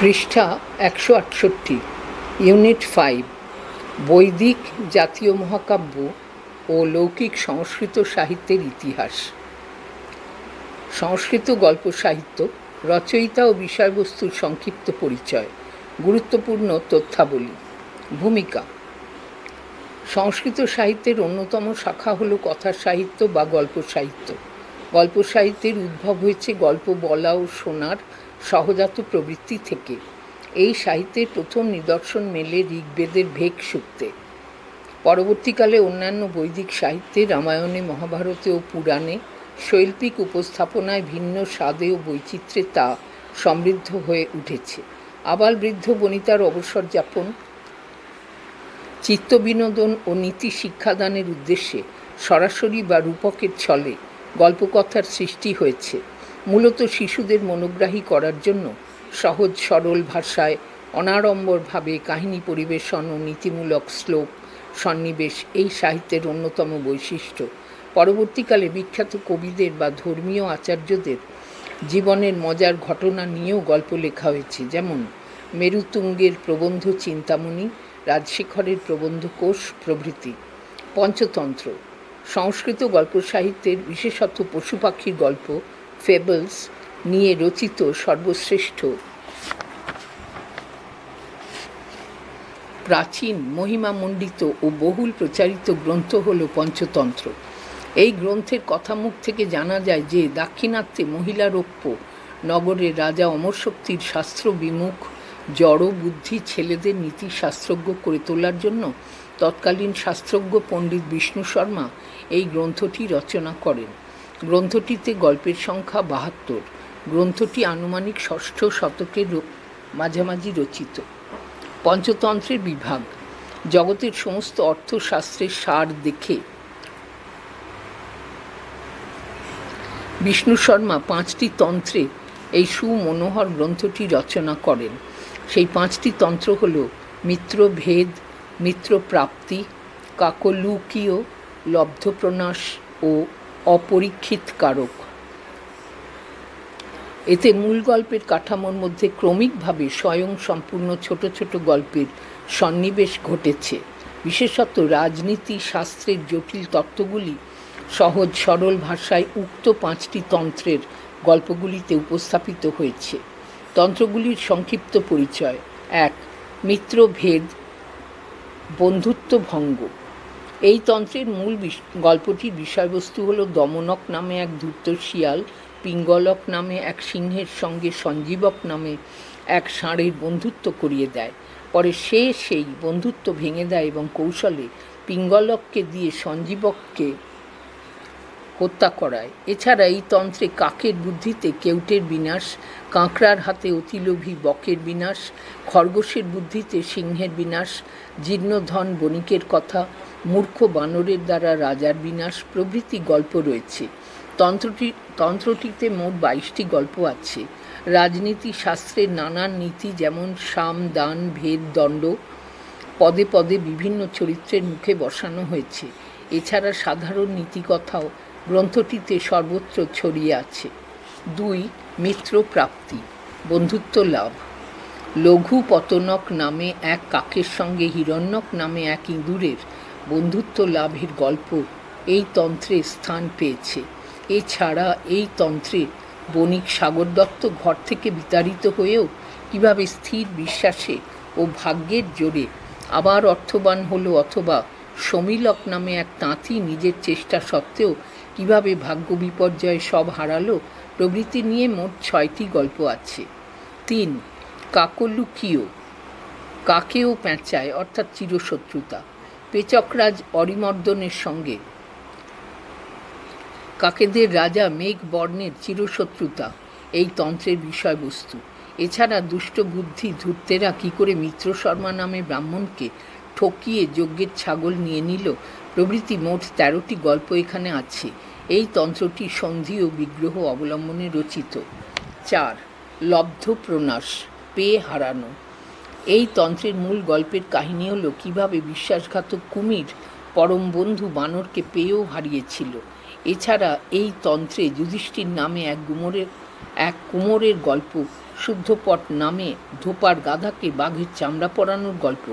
পৃষ্ঠা ১৬৮, ইউনিট 5, বৈদিক জাতীয় মহাকাব্য ও লৌকিক সংস্কৃত সাহিত্যের ইতিহাস। সংস্কৃত গল্প সাহিত্য, রচয়িতা ও বিষয়বস্তুর সংক্ষিপ্ত পরিচয়, গুরুত্বপূর্ণ তথ্যাবলী। ভূমিকা: সংস্কৃত সাহিত্যের অন্যতম শাখা হল কথা সাহিত্য বা গল্প সাহিত্য। গল্প সাহিত্যের উদ্ভব হয়েছে গল্প বলা ও শোনার সহজাত প্রবৃত্তি থেকে। এই সাহিত্যের প্রথম নিদর্শন মেলে ঋগ্বেদের ভেক সূক্তে। পরবর্তীকালে অন্যান্য বৈদিক সাহিত্যে, রামায়ণে, মহাভারতে ও পুরাণে শৈল্পিক উপস্থাপনায় ভিন্ন স্বাদে ও বৈচিত্র্যে তা সমৃদ্ধ হয়ে উঠেছে। আবাল বৃদ্ধ বনিতার অবসর যাপন, চিত্তবিনোদন ও নীতি শিক্ষাদানের উদ্দেশ্যে সরাসরি বা রূপকের ছলে গল্পকথার সৃষ্টি হয়েছে। মূলত শিশুদের মনোগ্রাহী করার জন্য সহজ সরল ভাষায় অনাড়ম্বরভাবে কাহিনী পরিবেশন ও নীতিমূলক শ্লোক সন্নিবেশ এই সাহিত্যের অন্যতম বৈশিষ্ট্য। পরবর্তীকালে বিখ্যাত কবিদের বা ধর্মীয় আচার্যদের জীবনের মজার ঘটনা নিয়েও গল্প লেখা হয়েছে, যেমন মেরুতুঙ্গের প্রবন্ধ চিন্তামণি, রাজশেখরের প্রবন্ধ কোষ প্রভৃতি। পঞ্চতন্ত্র: সংস্কৃত গল্প সাহিত্যের বিশেষত পশু পাখির গল্প ফেবলস নিয়ে রচিত সর্বশ্রেষ্ঠ প্রাচীন, মহিমামণ্ডিত ও বহুল প্রচারিত গ্রন্থ হল পঞ্চতন্ত্র। এই গ্রন্থের কথামুখ থেকে জানা যায় যে দাক্ষিণাত্যে মহিলারোপ্য নগরের রাজা অমরশক্তির শাস্ত্র বিমুখ জড় বুদ্ধি ছেলেদের নীতি শাস্ত্রজ্ঞ করে তোলার জন্য তৎকালীন শাস্ত্রজ্ঞ পণ্ডিত বিষ্ণু শর্মা এই গ্রন্থটি রচনা করেন। গ্রন্থটিতে গল্পের সংখ্যা ৭২। গ্রন্থটি আনুমানিক ষষ্ঠ শতকের মাঝামাঝি রচিত। পঞ্চতন্ত্রের বিভাগ: জগতের সমস্ত অর্থশাস্ত্রের সার দেখে বিষ্ণু শর্মা ৫টি তন্ত্রে এই সুমনোহর গ্রন্থটি রচনা করেন। সেই ৫টি তন্ত্র হল মিত্রভেদ, মিত্রপ্রাপ্তি, কাকলুকীয়, লব্ধপ্রনাশ ও অপরীক্ষিত কারক। এতে মূল গল্পের কাঠামোর মধ্যে ক্রমিকভাবে স্বয়ং সম্পূর্ণ ছোট ছোট গল্পের সন্নিবেশ ঘটেছে। বিশেষত রাজনীতি শাস্ত্রের জটিল তত্ত্বগুলি সহজ সরল ভাষায় উক্ত 5টি তন্ত্রের গল্পগুলিতে উপস্থাপিত হয়েছে। তন্ত্রগুলির সংক্ষিপ্ত পরিচয়: ১. মিত্রভেদ, বন্ধুত্ব ভঙ্গ। এই তন্ত্রের মূল গল্পটির বিষয়বস্তু হল দমনক নামে এক ধূর্ত শিয়াল পিঙ্গলক নামে এক সিংহের সঙ্গে সঞ্জীবক নামে এক ষাঁড়ের বন্ধুত্ব করিয়ে দেয়। পরে সে সেই বন্ধুত্ব ভেঙে দেয় এবং কৌশলে পিঙ্গলককে দিয়ে সঞ্জীবককে হত্যা করায়। এছাড়া এই তন্ত্রে কাকের বুদ্ধিতে কেউটের বিনাশ, কাঁকড়ার হাতে অতিলোভী বকের বিনাশ, খরগোশের বুদ্ধিতে সিংহের বিনাশ, জীর্ণধন বণিকের কথা, মূর্খ বানরের দ্বারা রাজার বিনাশ প্রভৃতি গল্প রয়েছে। তন্ত্রটিতে মোট 22টি গল্প আছে। রাজনীতি শাস্ত্রের নানান নীতি, যেমন সাম, দান, ভেদ, দণ্ড পদে পদে বিভিন্ন চরিত্রের মুখে বসানো হয়েছে। এছাড়া সাধারণ নীতিকথাও গ্রন্থটিতে সর্বত্র ছড়িয়ে আছে। ২. মিত্রপ্রাপ্তি, বন্ধুত্ব লাভ। লঘু পতনক নামে এক কাকের সঙ্গে হিরণ্যক নামে এক ইঁদুরের বন্ধুত্ব লাভের গল্প এই তন্ত্রে স্থান পেয়েছে। এছাড়া এই তন্ত্রে বণিক সাগর দত্ত ঘর থেকে বিতাড়িত হয়েও কিভাবে স্থির বিশ্বাসে ও ভাগ্যের জোরে আবার অর্থবান হলো, অথবা সমীলক নামে এক তাঁতি নিজের চেষ্টা সত্ত্বেও কিভাবে ভাগ্য বিপর্যয়ে সব হারালো প্রভৃতি নিয়ে মোট 6টি গল্প আছে। ৩. কাকলুকীয়, কাকে ও প্যাঁচায় অর্থাৎ চিরশত্রুতা। পেচকরাজ অরিমর্দনের সঙ্গে কাকেদের রাজা মেঘবর্ণের চিরশত্রুতা এই তন্ত্রের বিষয়বস্তু। এছাড়া দুষ্ট বুদ্ধি ধূর্তেরা কী করে মিত্র শর্মা নামে ব্রাহ্মণকে ঠকিয়ে যজ্ঞের ছাগল নিয়ে নিল প্রভৃতি মোট 13টি গল্প এখানে আছে। এই তন্ত্রটি সন্ধি ও বিগ্রহ অবলম্বনে রচিত। ৪. লব্ধপ্রনাশ, পেয়ে হারানো। এই তন্ত্রের মূল গল্পের কাহিনী হল কীভাবে বিশ্বাসঘাতক কুমির পরম বন্ধু বানরকে পেয়েও হারিয়েছিল। এছাড়া এই তন্ত্রে যুধিষ্ঠির নামে এক কুমোরের গল্প শুদ্ধপট নামে ধোপার গাধাকে বাঘের চামড়া পরানোর গল্প,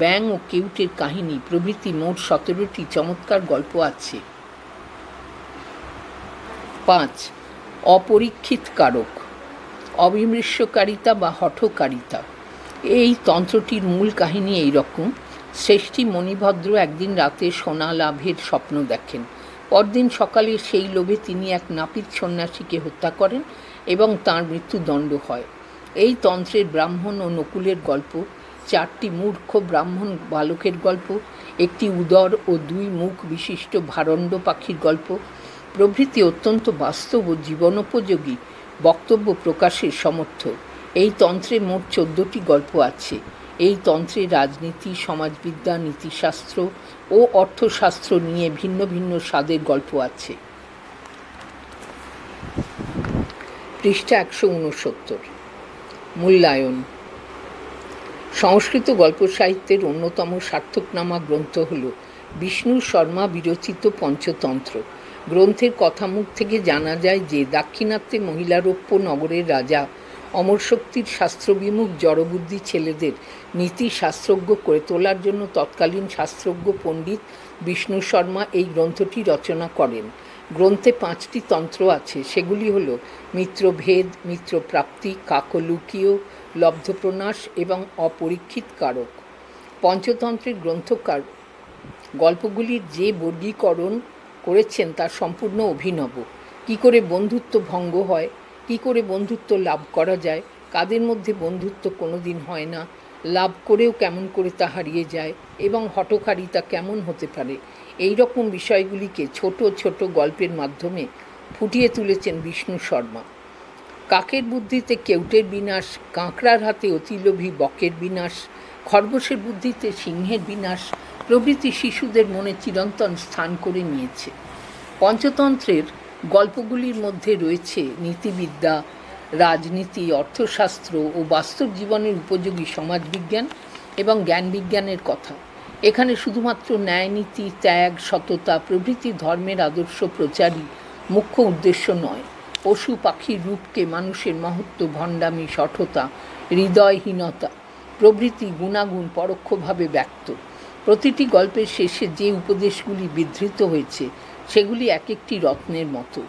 ব্যাঙ ও কেউটের কাহিনী প্রভৃতি মোট 17টি চমৎকার গল্প আছে। 5. অপরীক্ষিত কারক, অবিমৃষ্যকারিতা বা হঠকারিতা। এই তন্ত্রটির মূল কাহিনী এই রকম। শ্রেষ্ঠী মণিভদ্র একদিন রাতে সোনা লাভের স্বপ্ন দেখেন। পরদিন সকালে সেই লোভে তিনি এক নাপিত সন্ন্যাসীকে হত্যা করেন এবং তাঁর মৃত্যুদণ্ড হয়। এই তন্ত্রের ব্রাহ্মণ ও নকুলের গল্প, 4টি মূর্খ ব্রাহ্মণ বালকের গল্প, একটি উদর ও 2 মুখ বিশিষ্ট ভারণ্ড পাখির গল্প প্রভৃতি অত্যন্ত বাস্তব ও জীবনোপযোগী বক্তব্য প্রকাশের সমর্থ। এই তন্ত্রে মোট 14টি গল্প আছে। এই তন্ত্রে রাজনীতি, সমাজবিদ্যা, নীতিশাস্ত্র ও অর্থশাস্ত্র নিয়ে ভিন্ন ভিন্ন স্বাদের গল্প আছে। পৃষ্ঠা 169। মূল্যায়ন। সংস্কৃত গল্প সাহিত্যের অন্যতম সার্থকনামা গ্রন্থ হল বিষ্ণু শর্মা বিরচিত পঞ্চতন্ত্র। গ্রন্থের কথামুখ থেকে জানা যায় যে দাক্ষিণাত্যে মহিলারোপ্য নগরের রাজা অমরশক্তির শাস্ত্রবিমুখ জড়বুদ্ধি ছেলেদের নীতি শাস্ত্রজ্ঞ করে তোলার জন্য তৎকালীন শাস্ত্রজ্ঞ পণ্ডিত বিষ্ণু শর্মা এই গ্রন্থটি রচনা করেন। গ্রন্থে 5টি তন্ত্র আছে। সেগুলি হল মিত্রভেদ, মিত্রপ্রাপ্তি, কাকলুকীয়, লব্ধপ্রনাশ এবং অপরীক্ষিত কারক। পঞ্চতন্ত্রের গ্রন্থকার গল্পগুলির যে বর্গীকরণ করেছেন তা সম্পূর্ণ অভিনব। কী করে বন্ধুত্ব ভঙ্গ হয়, কী করে বন্ধুত্ব লাভ করা যায়, কাদের মধ্যে বন্ধুত্ব কোনো দিন হয় না, লাভ করেও কেমন করে তা হারিয়ে যায় এবং হঠকারিতা কেমন হতে পারে, এই রকম বিষয়গুলিকে ছোট ছোট গল্পের মাধ্যমে ফুটিয়ে তুলেছেন বিষ্ণু শর্মা। কাকের বুদ্ধিতে কেউটের বিনাশ, কাঁকড়ার হাতে অতিলোভী বকের বিনাশ, খরগোশের বুদ্ধিতে সিংহের বিনাশ প্রভৃতি শিশুদের মনে চিরন্তন স্থান করে নিয়েছে। পঞ্চতন্ত্রের গল্পগুলির মধ্যে রয়েছে নীতিবিদ্যা, রাজনীতি, অর্থশাস্ত্র ও বাস্তব জীবনের উপযোগী সমাজবিজ্ঞান এবং জ্ঞানবিজ্ঞানের কথা। এখানে শুধুমাত্র ন্যায়নীতি, ত্যাগ, সততা প্রভৃতি ধর্মের আদর্শ প্রচারই মুখ্য উদ্দেশ্য নয়। পশু পাখির রূপকে মানুষের মহত্ব, ভণ্ডামি, শঠতা, হৃদয়হীনতা প্রভৃতি গুণাগুণ পরোক্ষভাবে ব্যক্ত। প্রতিটি গল্পের শেষে যে উপদেশগুলি বিধৃত হয়েছে সেগুলি এক একটি রত্নের মতো।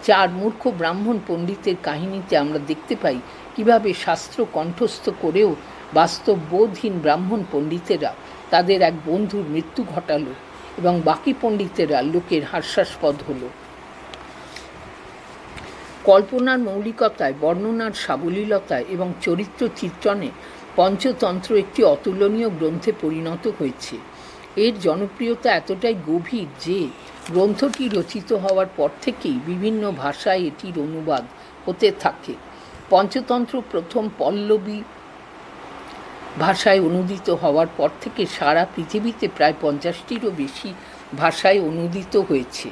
4 মূর্খ ব্রাহ্মণ পণ্ডিতের কাহিনীতে আমরা দেখতে পাই কিভাবে শাস্ত্র কণ্ঠস্থ করেও বাস্তব বোধহীন ব্রাহ্মণ পণ্ডিতেরা তাদের এক বন্ধুর মৃত্যু ঘটালো এবং বাকি পণ্ডিতেরা লোকের হাস্যাস্পদ হলো। কল্পনার মৌলিকতায়, বর্ণনার সাবলীলতায় এবং চরিত্র চিত্রণে পঞ্চতন্ত্র একটি অতুলনীয় গ্রন্থে পরিণত হয়েছে। এর জনপ্রিয়তা এতটাই গভীর যে গ্রন্থটি রচিত হওয়ার পর থেকেই বিভিন্ন ভাষায় এটির অনুবাদ হতে থাকে। পঞ্চতন্ত্র প্রথম পল্লবী ভাষায় অনুদিত হওয়ার পর থেকে সারা পৃথিবীতে প্রায় 50টিরও বেশি ভাষায় অনুদিত হয়েছে।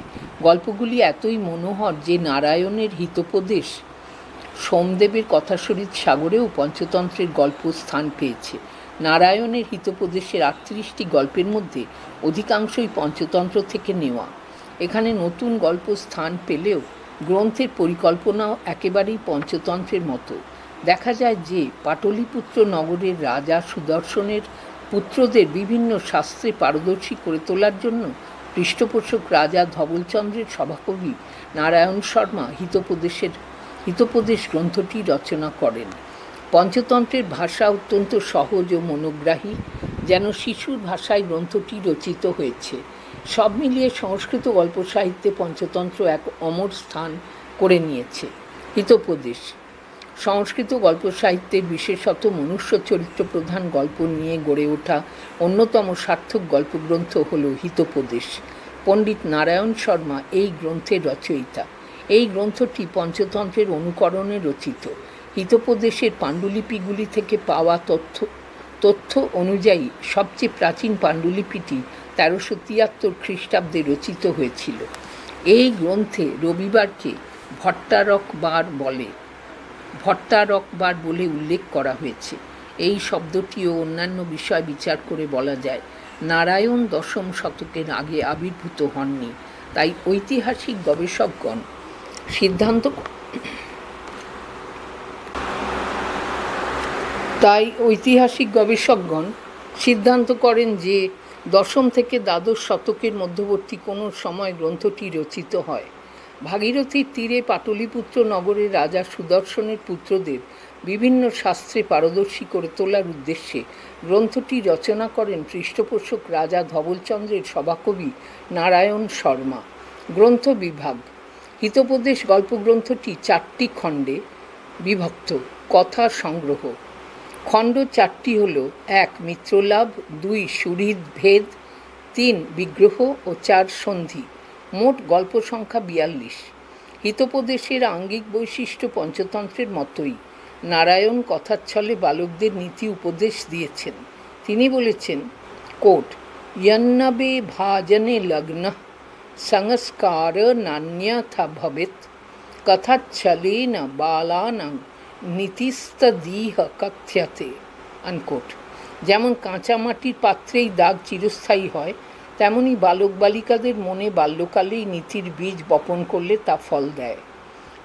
গল্পগুলি এতই মনোহর যে নারায়ণের হিতোপদেশ সোমদেবের কথাশরীর সাগরেও পঞ্চতন্ত্রের গল্প স্থান পেয়েছে। নারায়ণের হিতোপদেশের 38টি গল্পের মধ্যে অধিকাংশই পঞ্চতন্ত্র থেকে নেওয়া। এখানে নতুন গল্প স্থান পেলেও গ্রন্থের পরিকল্পনাও একেবারেই পঞ্চতন্ত্রের মতো। দেখা যায় যে পাটলিপুত্র নগরের রাজা সুদর্শনের পুত্রদের বিভিন্ন শাস্ত্রে পারদর্শী করে তোলার জন্য পৃষ্ঠপোষক রাজা ধবলচন্দ্রের সভাকবি নারায়ণ শর্মা হিতোপদেশ গ্রন্থটি রচনা করেন। পঞ্চতন্ত্রের ভাষা অত্যন্ত সহজ ও মনোগ্রাহী, যেন শিশুর ভাষায় গ্রন্থটি রচিত হয়েছে। সব মিলিয়ে সংস্কৃত গল্প সাহিত্যে পঞ্চতন্ত্র এক অমর স্থান করে নিয়েছে। হিতোপদেশ। সংস্কৃত গল্প সাহিত্যের বিশেষত মনুষ্য চরিত্র প্রধান গল্প নিয়ে গড়ে ওঠা অন্যতম সার্থক গল্পগ্রন্থ হল হিতোপদেশ। পণ্ডিত নারায়ণ শর্মা এই গ্রন্থের রচয়িতা। এই গ্রন্থটি পঞ্চতন্ত্রের অনুকরণে রচিত। হিতোপদেশের পাণ্ডুলিপিগুলি থেকে পাওয়া তথ্য অনুযায়ী সবচেয়ে প্রাচীন পাণ্ডুলিপিটি 1373 খ্রিস্টাব্দে রচিত হয়েছিল। এই গ্রন্থে রবিবারকে ভট্টারকবার বলে উল্লেখ করা হয়েছে। এই শব্দটিও অন্যান্য বিষয় বিচার করে বলা যায় নারায়ণ 10ম শতকের আগে আবির্ভূত হননি। তাই ঐতিহাসিক গবেষকগণ সিদ্ধান্ত তাই ঐতিহাসিক গবেষকগণ সিদ্ধান্ত করেন যে দশম থেকে দ্বাদশ শতকের মধ্যবর্তী কোনো সময় গ্রন্থটি রচিত হয়। ভাগীরথীর তীরে পাটলিপুত্র নগরের রাজা সুদর্শনের পুত্রদের বিভিন্ন শাস্ত্রে পারদর্শী করে তোলার উদ্দেশ্যে গ্রন্থটি রচনা করেন পৃষ্ঠপোষক রাজা ধবলচন্দ্রের সভাকবি নারায়ণ শর্মা। গ্রন্থ বিভাগ: হিতোপদেশ গল্পগ্রন্থটি 4টি খণ্ডে বিভক্ত। কথা সংগ্রহ: খণ্ড 4টি হল: 1 মিত্রলাভ, 2 সুহৃদ ভেদ, 3 বিগ্রহ ও 4 সন্ধি। মোট গল্প সংখ্যা 42। হিতোপদেশের আঙ্গিক বৈশিষ্ট্য পঞ্চতন্ত্রের মতোই নারায়ণ কথাচ্ছলে বালকদের নীতি উপদেশ দিয়েছেন। তিনি বলেছেন, কোট, यन्नबे भाजने लग्न संस्कार नान्यथा भवेत् कथाच्छलेन बालानां নীতিস্তদীহ কথ্যতে, আনকোট। যেমন কাঁচা মাটির পাত্রেই দাগ চিরস্থায়ী হয়, তেমনি বালক বালিকাদের মনে বাল্যকালেই নীতির বীজ বপন করলে তা ফল দেয়।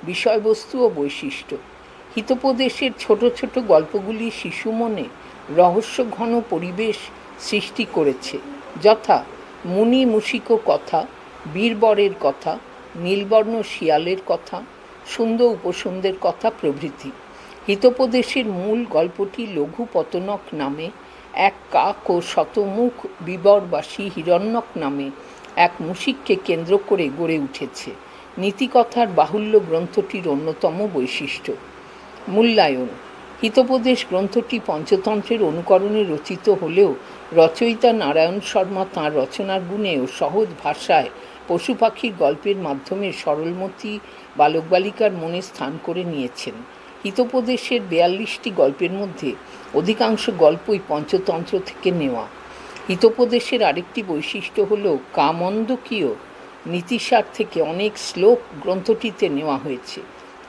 বিষয়বস্তু ও বৈশিষ্ট্য: হিতোপদেশের ছোট ছোট গল্পগুলি শিশু মনে রহস্যঘন পরিবেশ সৃষ্টি করেছে, যথা মুনি মুশিক কথা, বীরবরের কথা, নীলবর্ণ শিয়ালের কথা, সুন্দর উপসুন্দের কথা প্রভৃতি। হিতোপদেশের মূল গল্পটি লঘু পতনক নামে এক কাক ও শতমুখ বিবরবাসী হিরণ্যক নামে এক মুশিককে কেন্দ্র করে গড়ে উঠেছে। নীতিকথার বাহুল্য গ্রন্থটির অন্যতম বৈশিষ্ট্য। মূল্যায়ন: হিতোপদেশ গ্রন্থটি পঞ্চতন্ত্রের অনুকরণে রচিত হলেও রচয়িতা নারায়ণ শর্মা তাঁর রচনার গুণে ও সহজ ভাষায় পশু পাখির গল্পের মাধ্যমে সরলমতি বালক বালিকার মনে স্থান করে নিয়েছেন। হিতোপদেশের 42টি গল্পের মধ্যে অধিকাংশ গল্পই পঞ্চতন্ত্র থেকে নেওয়া। হিতোপদেশের আরেকটি বৈশিষ্ট্য হল কামন্দকীয় নীতিসার থেকে অনেক শ্লোক গ্রন্থটিতে নেওয়া হয়েছে।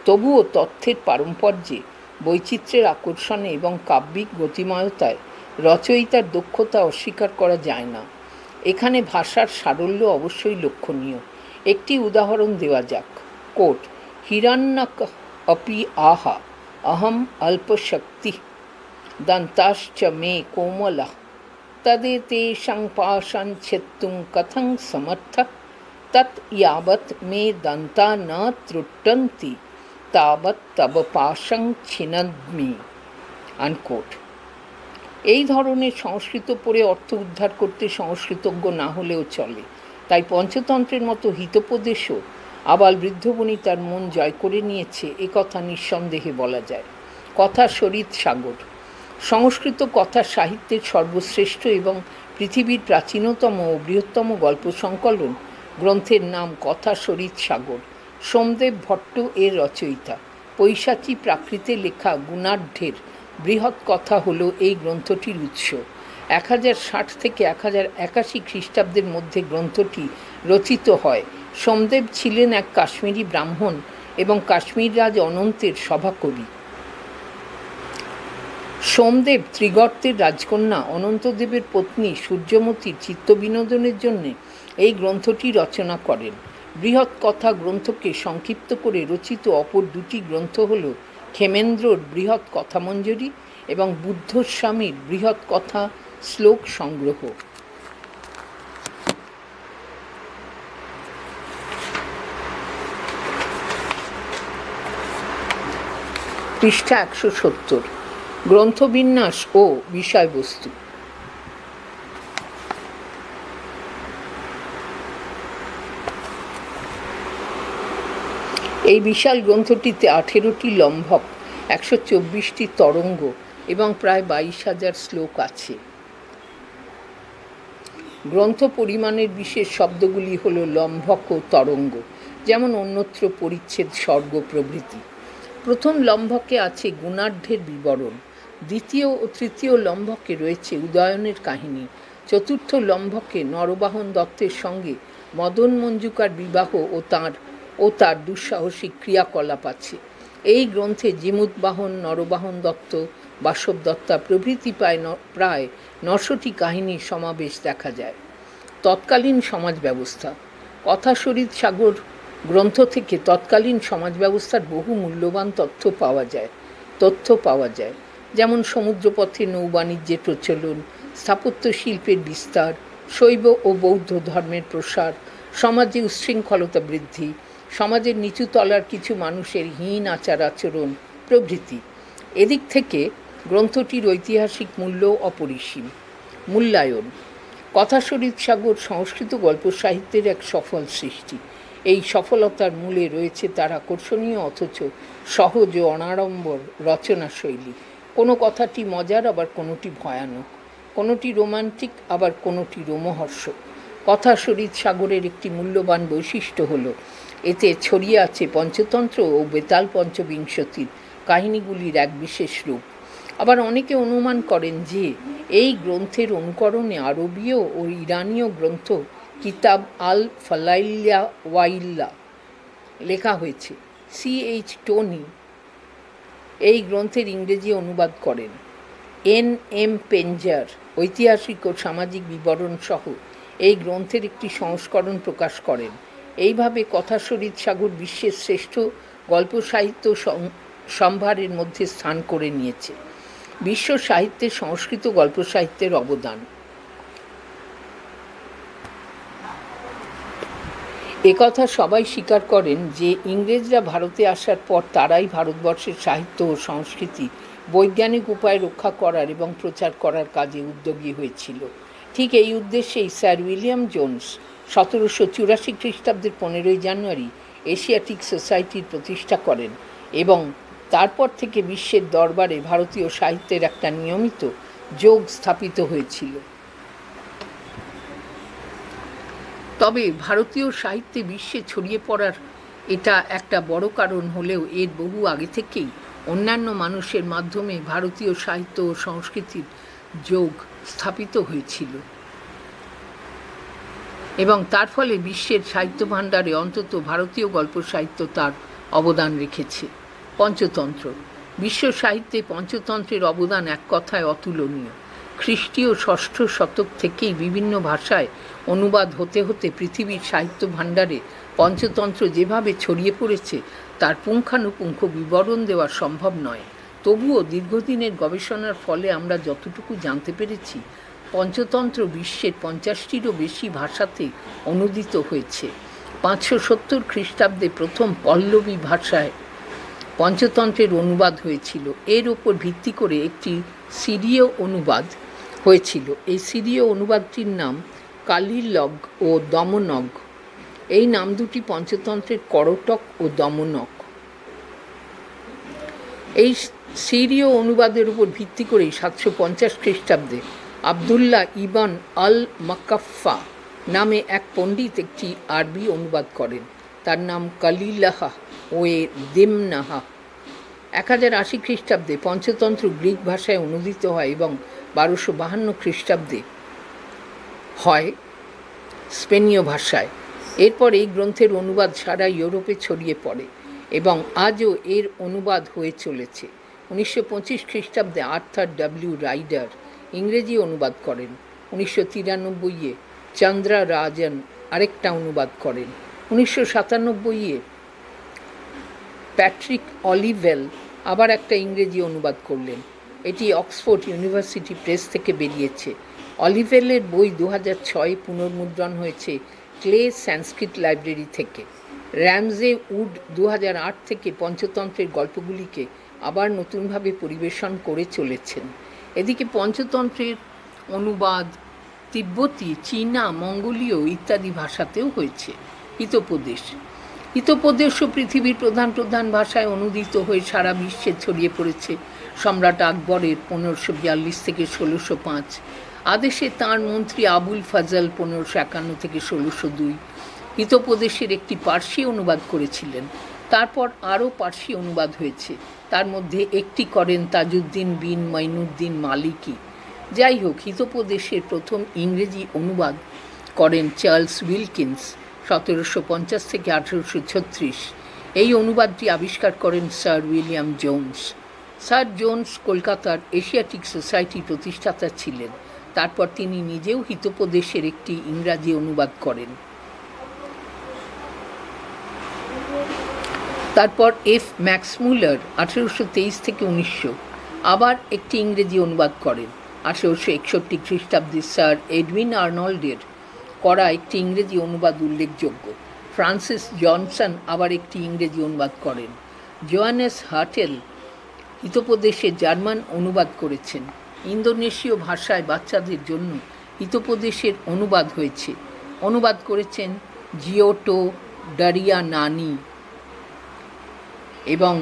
তবুও তথ্যের পারম্পর্যে, বৈচিত্র্যের আকর্ষণে এবং কাব্যিক গতিময়তায় রচয়িতার দক্ষতা অস্বীকার করা যায় না। এখানে ভাষার সারল্য অবশ্যই লক্ষণীয়। একটি উদাহরণ দেওয়া যাক। কোট, হিরণ্যক अपि आहा अहम अल्पशक्ति दंताश्च मे कोमलः तदेतेषां पाशं छेत्तुं कथं समर्थः तत् यावत् मे दन्ता न त्रुट्टन्ति तावत् तव पाशं छिन्नद्मि, আনকোট। এই ধরনের সংস্কৃত পড়ে অর্থ উদ্ধার করতে সংস্কৃতজ্ঞ না হলেও চলে। তাই পঞ্চতন্ত্রের মতো হিতোপদেশও আবাল বৃদ্ধ বনিতার মন জয় করে নিয়েছে, একথা নিঃসন্দেহে বলা যায়। কথা সরিৎ সাগর: সংস্কৃত কথা সাহিত্যের সর্বশ্রেষ্ঠ এবং পৃথিবীর প্রাচীনতম ও বৃহত্তম গল্প সংকলন গ্রন্থের নাম কথা সরিৎ সাগর। সোমদেব ভট্ট এর রচয়িতা। পৈশাচী প্রাকৃতে লেখা গুণাঢ্যের বৃহৎ কথা হল এই গ্রন্থটির উৎস। 1060 থেকে 1081 খ্রিস্টাব্দের মধ্যে গ্রন্থটি রচিত হয়। সোমদেব ছিলেন এক কাশ্মীরি ব্রাহ্মণ এবং কাশ্মীর রাজ অনন্তের সভাকবি। সোমদেব ত্রিগর্তের রাজকন্যা অনন্তদেবের পত্নী সূর্যমতীর চিত্তবিনোদনের জন্য এই গ্রন্থটি রচনা করেন। বৃহৎ কথা গ্রন্থকে সংক্ষিপ্ত করে রচিত অপর দুটি গ্রন্থ হল ক্ষেমেন্দ্রর বৃহৎ কথামঞ্জরি এবং বুদ্ধস্বামীর বৃহৎ কথা শ্লোক সংগ্রহ। পৃষ্ঠা 170। গ্রন্থবিন্যাস ও বিষয়বস্তু। এই বিশাল গ্রন্থটিতে 18টি লম্ভক, 124টি তরঙ্গ এবং প্রায় 22,000 শ্লোক আছে। গ্রন্থ পরিমাণের বিশেষ শব্দগুলি হল লম্ভক ও তরঙ্গ, যেমন অন্যত্র পরিচ্ছেদ, স্বর্গ প্রভৃতি। প্রথম লম্ভকে আছে গুণাঢ্যের বিবরণ, দ্বিতীয় ও তৃতীয় লম্ভকে রয়েছে উদয়নের কাহিনী, চতুর্থ লম্ভকে নরবাহন দত্তের সঙ্গে মদন মঞ্জুকার বিবাহ ও তার দুঃসাহসিক ক্রিয়াকলাপ আছে। এই গ্রন্থে জিমুতবাহন, নরবাহন দত্ত, বাসব দত্তা প্রভৃতি প্রায় 900টি কাহিনীর সমাবেশ দেখা যায়। তৎকালীন সমাজ ব্যবস্থা। কথা সরিৎ সাগর গ্রন্থ থেকে তৎকালীন সমাজ ব্যবস্থার বহু মূল্যবান তথ্য পাওয়া যায়। যেমন সমুদ্রপথে নৌবাণিজ্যের প্রচলন, স্থাপত্য শিল্পের বিস্তার, শৈব ও বৌদ্ধ ধর্মের প্রসার, সমাজে উচ্ছৃঙ্খলতা বৃদ্ধি, সমাজের নিচু তলার কিছু মানুষের হীন আচার আচরণ প্রভৃতি। এদিক থেকে গ্রন্থটির ঐতিহাসিক মূল্য অপরিসীম। মূল্যায়ন: কথাশরীফ সাগর সংস্কৃত গল্প সাহিত্যের এক সফল সৃষ্টি। এই সফলতার মূলে রয়েছে তার আকর্ষণীয় অথচ সহজ ও অনাড়ম্বর রচনাশৈলী। কোনো কথাটি মজার, আবার কোনোটি ভয়ানক, কোনোটি রোমান্টিক, আবার কোনোটি রোমহর্ষক। কথাশরীফ সাগরের একটি মূল্যবান বৈশিষ্ট্য হল এতে ছড়িয়ে আছে পঞ্চতন্ত্র ও বেতাল পঞ্চবিংশতির কাহিনীগুলির এক বিশেষ রূপ। আবার অনেকে অনুমান করেন যে এই গ্রন্থের অনুকরণে আরবীয় ও ইরানীয় গ্রন্থ কিতাব আল ফালাইল্লা ওয়াইল্লা লেখা হয়েছে। C.H. টোনি এই গ্রন্থের ইংরেজি অনুবাদ করেন। N.M. পেঞ্জার ঐতিহাসিক ও সামাজিক বিবরণ সহ এই গ্রন্থের একটি সংস্করণ প্রকাশ করেন। এইভাবে কথাশরীফ সাগর বিশ্বের শ্রেষ্ঠ গল্প সাহিত্য সম্ভারের মধ্যে স্থান করে নিয়েছে। বিশ্ব সাহিত্যে সংস্কৃত গল্প সাহিত্যের অবদান। একথা সবাই স্বীকার করেন যে ইংরেজরা ভারতে আসার পর তারাই ভারতবর্ষের সাহিত্য ও সংস্কৃতি বৈজ্ঞানিক উপায়ে রক্ষা করার এবং প্রচার করার কাজে উদ্যোগী হয়েছিল। ঠিক এই উদ্দেশ্যেই স্যার উইলিয়াম জোন্স 1784 খ্রিস্টাব্দের 15 জানুয়ারি এশিয়াটিক সোসাইটির প্রতিষ্ঠা করেন এবং তারপর থেকে বিশ্বের দরবারে ভারতীয় সাহিত্যের একটা নিয়মিত যোগ স্থাপিত হয়েছিল। তবে ভারতীয় সাহিত্যে বিশ্বে ছড়িয়ে পড়ার এটা একটা বড় কারণ হলেও এর বহু আগে থেকেই অন্যান্য মানুষের মাধ্যমে ভারতীয় সাহিত্য ও সংস্কৃতির যোগ স্থাপিত হয়েছিল এবং তার ফলে বিশ্বের সাহিত্য ভাণ্ডারে অন্তত ভারতীয় গল্প সাহিত্য তার অবদান রেখেছে। পঞ্চতন্ত্র: বিশ্ব সাহিত্যে পঞ্চতন্ত্রের অবদান এক কথায় অতুলনীয়। খ্রিস্টীয় 6ষ্ঠ শতক থেকেই বিভিন্ন ভাষায় অনুবাদ হতে হতে পৃথিবীর সাহিত্য ভাণ্ডারে পঞ্চতন্ত্র যেভাবে ছড়িয়ে পড়েছে তার পুঙ্খানুপুঙ্খ বিবরণ দেওয়া সম্ভব নয়। তবুও দীর্ঘদিনের গবেষণার ফলে আমরা যতটুকু জানতে পেরেছি, পঞ্চতন্ত্র বিশ্বের 50টিরও বেশি ভাষাতে অনুদিত হয়েছে। 570 খ্রিস্টাব্দে প্রথম পল্লবী ভাষায় পঞ্চতন্ত্রের অনুবাদ হয়েছিল। এর ওপর ভিত্তি করে একটি সিরীয় অনুবাদ হয়েছিল। এই সিরীয় অনুবাদটির নাম কালিলগ ও দমনগ। এই নাম দুটি পঞ্চতন্ত্রের করটক ও দমনক। এই সিরীয় অনুবাদের উপর ভিত্তি করেই 750 খ্রিস্টাব্দে আবদুল্লাহ ইবন আল মাকাফফা নামে এক পণ্ডিত একটি আরবি অনুবাদ করেন। তার নাম কালিলাহা ও দেমনাহা। 1080 খ্রিস্টাব্দে পঞ্চতন্ত্র গ্রিক ভাষায় অনুদিত হয় এবং 1252 খ্রিস্টাব্দে হয় স্পেনীয় ভাষায়। এরপর এই গ্রন্থের অনুবাদ সারা ইউরোপে ছড়িয়ে পড়ে এবং আজও এর অনুবাদ হয়ে চলেছে। 1925 খ্রিস্টাব্দে আর্থার ডব্লিউ রাইডার ইংরেজি অনুবাদ করেন। 1993-এ চন্দ্রা রাজন আরেকটা অনুবাদ করেন। 1997-এ প্যাট্রিক অলিভেল আবার একটা ইংরেজি অনুবাদ করলেন। এটি অক্সফোর্ড ইউনিভার্সিটি প্রেস থেকে বেরিয়েছে। অলিভেলের বই 2006-এ পুনর্মুদ্রণ হয়েছে ক্লে সংস্কৃত লাইব্রেরি থেকে। র্যামজে উড 2008 থেকে পঞ্চতন্ত্রের গল্পগুলিকে আবার নতুনভাবে পরিবেশন করে চলেছেন। এদিকে পঞ্চতন্ত্রের অনুবাদ তিব্বতী, চীনা, মঙ্গোলীয় ইত্যাদি ভাষাতেও হয়েছে। হিতোপদেশও পৃথিবীর প্রধান প্রধান ভাষায় অনুদিত হয়ে সারা বিশ্বে ছড়িয়ে পড়েছে। সম্রাট আকবরের 1542 থেকে 1605 আদেশে তাঁর মন্ত্রী আবুল ফাজল 1551 থেকে 1602 হিতোপদেশের একটি পার্সি অনুবাদ করেছিলেন। তারপর আরও পার্সি অনুবাদ হয়েছে, তার মধ্যে একটি করেন তাজউদ্দিন বিন মঈনুদ্দিন মালিকি। যাই হোক, হিতোপদেশের প্রথম ইংরেজি অনুবাদ করেন চার্লস উইলকিন্স 1750 থেকে 1836। এই অনুবাদটি আবিষ্কার করেন sir William Jones. Sir Jones কলকাতার এশিয়াটিক সোসাইটির প্রতিষ্ঠাতা ছিলেন। তারপর তিনি নিজেও হিতোপদেশের একটি ইংরাজি অনুবাদ করেন। তারপর এফ ম্যাক্সমূলার 1823 থেকে 1900 আবার একটি ইংরেজি অনুবাদ করেন। 1861 খ্রিস্টাব্দে স্যার এডউইন আর্নল্ডের করা একটি ইংরেজি অনুবাদ উল্লেখযোগ্য। ফ্রান্সিস জনসন আবার একটি ইংরেজি অনুবাদ করেন। জোহানেস হার্টেল হিতোপদেশের জার্মান অনুবাদ করেছেন। ইন্দোনেশীয় ভাষায় বাচ্চাদের জন্য হিতোপদেশের অনুবাদ হয়েছে। অনুবাদ করেছেন জিওটো ডারিয়ানানি এবং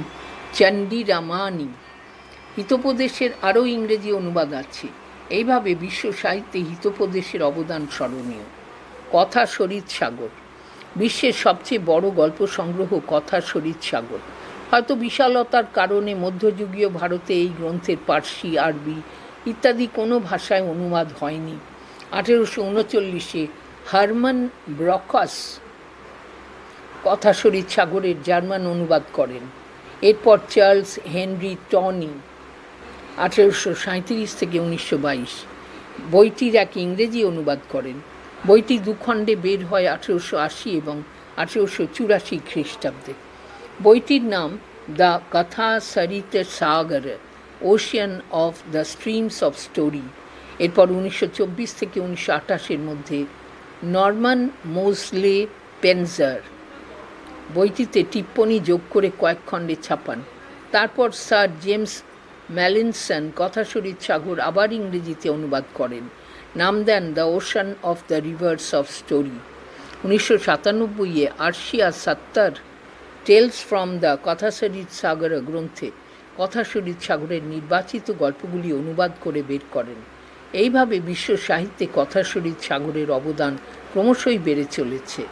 চণ্ডীরামানি। হিতোপদেশের আরও ইংরেজি অনুবাদ আছে। এইভাবে বিশ্ব সাহিত্যে হিতোপদেশের অবদান স্মরণীয়। কথা শরীর সাগর, বিশ্বের সবচেয়ে বড় গল্প সংগ্রহ কথা শরীর সাগর। হয়তো বিশালতার কারণে মধ্যযুগীয় ভারতে এই গ্রন্থের পার্সি, আরবি ইত্যাদি কোনো ভাষায় অনুবাদ হয়নি। 1839 হারমান ব্রকাস কথা শরীর সাগরের জার্মান অনুবাদ করেন। এরপর চার্লস হেনরি টনি 1837 থেকে 1922 বইটির এক ইংরেজি অনুবাদ করেন। বইটি দুখণ্ডে বের হয় 1880 এবং 1884 খ্রিস্টাব্দে। বইটির নাম the Katha Sarit Sagar, ocean of the streams of story. এরপর 1924 থেকে 1928 মধ্যে নরমান মোসলে পেনজার বইটিতে টিপ্পনী যোগ করে কয়েক খণ্ডে ছাপান। তারপর স্যার জেমস ম্যালিনসন কথা শরীর সাগর আবার ইংরেজিতে অনুবাদ করেন। নাম দেন the ocean of the rivers of story. 1997 Arshia Sattar tales from the Katha Sarit সাগর গ্রন্থে কথা শরীর সাগরের নির্বাচিত গল্পগুলি অনুবাদ করে বের করেন। এইভাবে বিশ্ব সাহিত্যে কথা শরীর সাগরের অবদান ক্রমশই বেড়ে চলেছে।